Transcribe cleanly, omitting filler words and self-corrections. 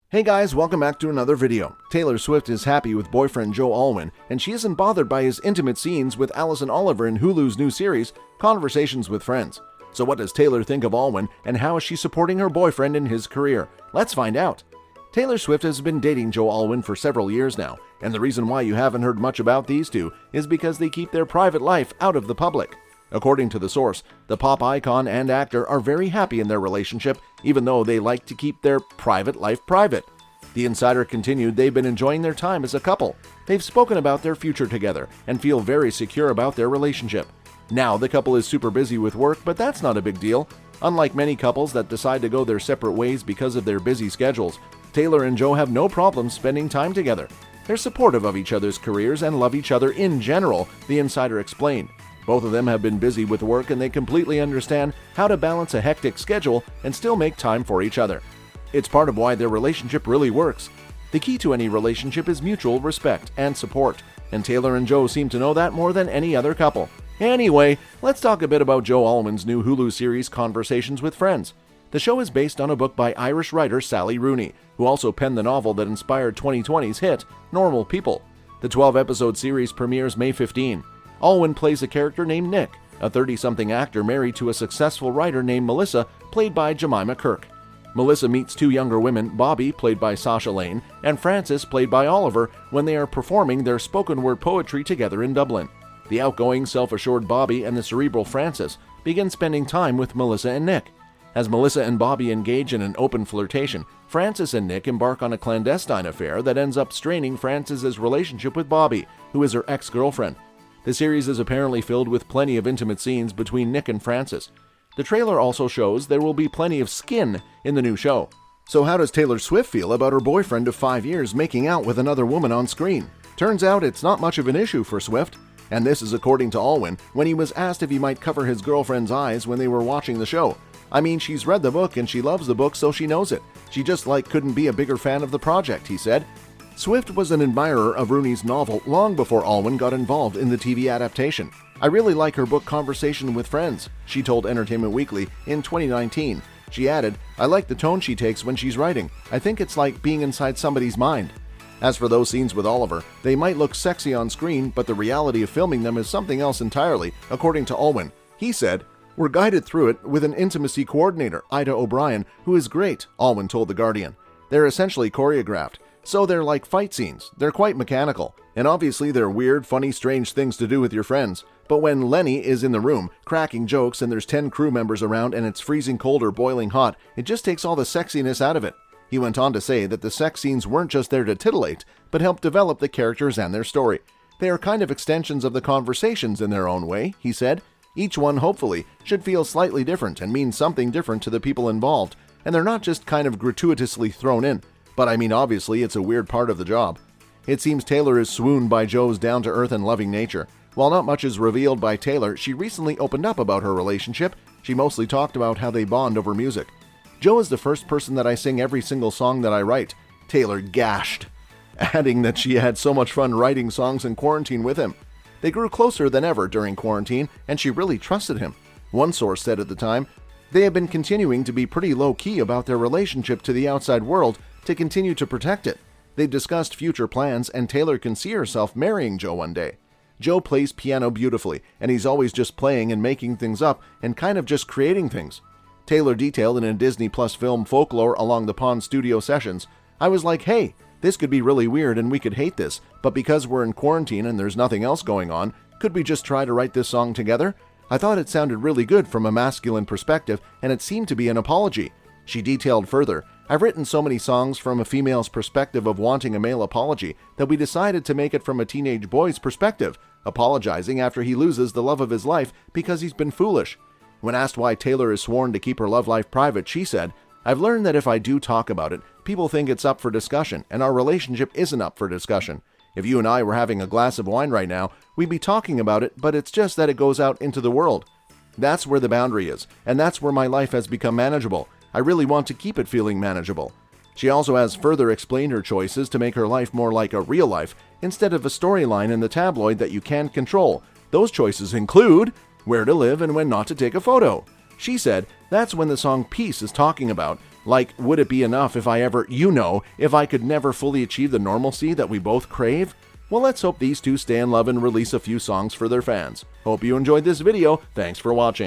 Hey guys, welcome back to another video. Taylor Swift is happy with boyfriend Joe Alwyn, and she isn't bothered by his intimate scenes with Alison Oliver in Hulu's new series, Conversations with Friends. So what does Taylor think of Alwyn, and how is she supporting her boyfriend in his career? Let's find out. Taylor Swift has been dating Joe Alwyn for several years now, and the reason why you haven't heard much about these two is because they keep their private life out of the public. According to the source, the pop icon and actor are very happy in their relationship, even though they like to keep their private life private. The insider continued they've been enjoying their time as a couple. They've spoken about their future together and feel very secure about their relationship. Now the couple is super busy with work, but that's not a big deal. Unlike many couples that decide to go their separate ways because of their busy schedules, Taylor and Joe have no problem spending time together. They're supportive of each other's careers and love each other in general, the insider explained. Both of them have been busy with work and they completely understand how to balance a hectic schedule and still make time for each other. It's part of why their relationship really works. The key to any relationship is mutual respect and support, and Taylor and Joe seem to know that more than any other couple. Anyway, let's talk a bit about Joe Alwyn's new Hulu series, Conversations with Friends. The show is based on a book by Irish writer Sally Rooney, who also penned the novel that inspired 2020's hit, Normal People. The 12-episode series premieres May 15. Alwyn plays a character named Nick, a 30-something actor married to a successful writer named Melissa, played by Jemima Kirk. Melissa meets two younger women, Bobby, played by Sasha Lane, and Frances, played by Oliver, when they are performing their spoken word poetry together in Dublin. The outgoing, self-assured Bobby and the cerebral Frances begin spending time with Melissa and Nick. As Melissa and Bobby engage in an open flirtation, Frances and Nick embark on a clandestine affair that ends up straining Frances's relationship with Bobby, who is her ex-girlfriend. The series is apparently filled with plenty of intimate scenes between Nick and Frances. The trailer also shows there will be plenty of skin in the new show. So how does Taylor Swift feel about her boyfriend of 5 years making out with another woman on screen? Turns out it's not much of an issue for Swift. And this is according to Alwyn when he was asked if he might cover his girlfriend's eyes when they were watching the show. I mean, she's read the book and she loves the book, so she knows it. She just couldn't be a bigger fan of the project, he said. Swift was an admirer of Rooney's novel long before Alwyn got involved in the TV adaptation. I really like her book Conversation with Friends, she told Entertainment Weekly in 2019. She added, I like the tone she takes when she's writing. I think it's like being inside somebody's mind. As for those scenes with Oliver, they might look sexy on screen, but the reality of filming them is something else entirely, according to Alwyn. He said, we're guided through it with an intimacy coordinator, Ida O'Brien, who is great, Alwyn told The Guardian. They're essentially choreographed. So they're like fight scenes. They're quite mechanical. And obviously they're weird, funny, strange things to do with your friends. But when Lenny is in the room, cracking jokes, and there's 10 crew members around and it's freezing cold or boiling hot, it just takes all the sexiness out of it. He went on to say that the sex scenes weren't just there to titillate, but help develop the characters and their story. They are kind of extensions of the conversations in their own way, he said. Each one, hopefully, should feel slightly different and mean something different to the people involved, and they're not just kind of gratuitously thrown in. But I mean, obviously, it's a weird part of the job. It seems Taylor is swooned by Joe's down-to-earth and loving nature. While not much is revealed by Taylor, she recently opened up about her relationship. She mostly talked about how they bond over music. Joe is the first person that I sing every single song that I write, Taylor gashed, adding that she had so much fun writing songs in quarantine with him. They grew closer than ever during quarantine, and she really trusted him. One source said at the time, they have been continuing to be pretty low-key about their relationship to the outside world to continue to protect it. They've discussed future plans, and Taylor can see herself marrying Joe one day. Joe plays piano beautifully, and he's always just playing and making things up and kind of just creating things. Taylor detailed in a Disney Plus film Folklore along the Pond studio sessions, I was like, hey, this could be really weird and we could hate this, but because we're in quarantine and there's nothing else going on, could we just try to write this song together? I thought it sounded really good from a masculine perspective, and it seemed to be an apology. She detailed further, I've written so many songs from a female's perspective of wanting a male apology that we decided to make it from a teenage boy's perspective, apologizing after he loses the love of his life because he's been foolish. When asked why Taylor is sworn to keep her love life private, she said, I've learned that if I do talk about it, people think it's up for discussion, and our relationship isn't up for discussion. If you and I were having a glass of wine right now, we'd be talking about it, but it's just that it goes out into the world. That's where the boundary is, and that's where my life has become manageable. I really want to keep it feeling manageable. She also has further explained her choices to make her life more like a real life, instead of a storyline in the tabloid that you can't control. Those choices include where to live and when not to take a photo. She said that's when the song Peace is talking about, Like, would it be enough if I ever, if I could never fully achieve the normalcy that we both crave? Well, let's hope these two stay in love and release a few songs for their fans. Hope you enjoyed this video. Thanks for watching.